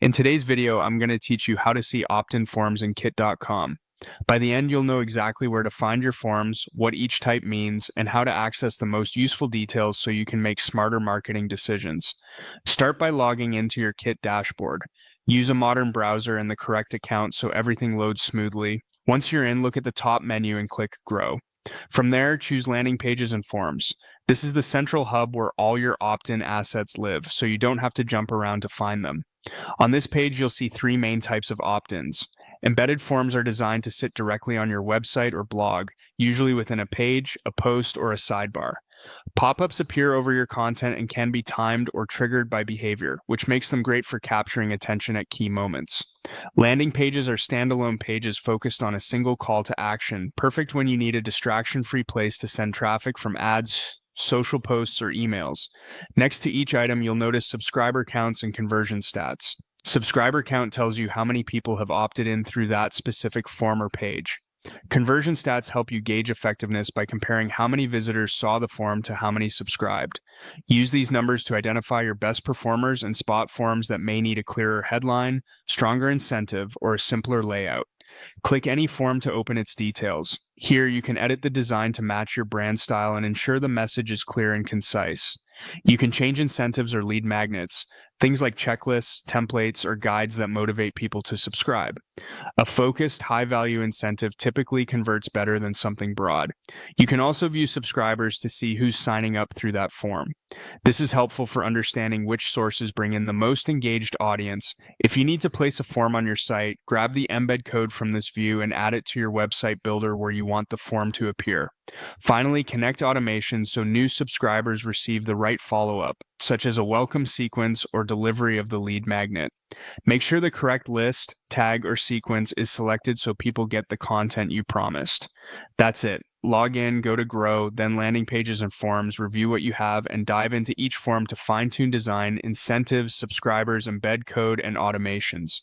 In today's video, I'm going to teach you how to see opt-in forms in Kit.com. By the end, you'll know exactly where to find your forms, what each type means, and how to access the most useful details so you can make smarter marketing decisions. Start by logging into your Kit dashboard. Use a modern browser and the correct account so everything loads smoothly. Once you're in, look at the top menu and click Grow. From there, choose Landing Pages and Forms. This is the central hub where all your opt-in assets live, so you don't have to jump around to find them. On this page, you'll see three main types of opt-ins. Embedded forms are designed to sit directly on your website or blog, usually within a page, a post, or a sidebar. Pop-ups appear over your content and can be timed or triggered by behavior, which makes them great for capturing attention at key moments. Landing pages are standalone pages focused on a single call to action, perfect when you need a distraction-free place to send traffic from ads, social posts, or emails. Next to each item, you'll notice subscriber counts and conversion stats. Subscriber count tells you how many people have opted in through that specific form or page. Conversion stats help you gauge effectiveness by comparing how many visitors saw the form to how many subscribed. Use these numbers to identify your best performers and spot forms that may need a clearer headline, stronger incentive, or a simpler layout. Click any form to open its details. Here, you can edit the design to match your brand style and ensure the message is clear and concise. You can change incentives or lead magnets, things like checklists, templates, or guides that motivate people to subscribe. A focused, high-value incentive typically converts better than something broad. You can also view subscribers to see who's signing up through that form. This is helpful for understanding which sources bring in the most engaged audience. If you need to place a form on your site, grab the embed code from this view and add it to your website builder where you want the form to appear. Finally, connect automations so new subscribers receive the right follow-up, such as a welcome sequence or delivery of the lead magnet. Make sure the correct list, tag, or sequence is selected so people get the content you promised. That's it. Log in, go to Grow, then Landing Pages and Forms, review what you have, and dive into each form to fine-tune design, incentives, subscribers, embed code, and automations.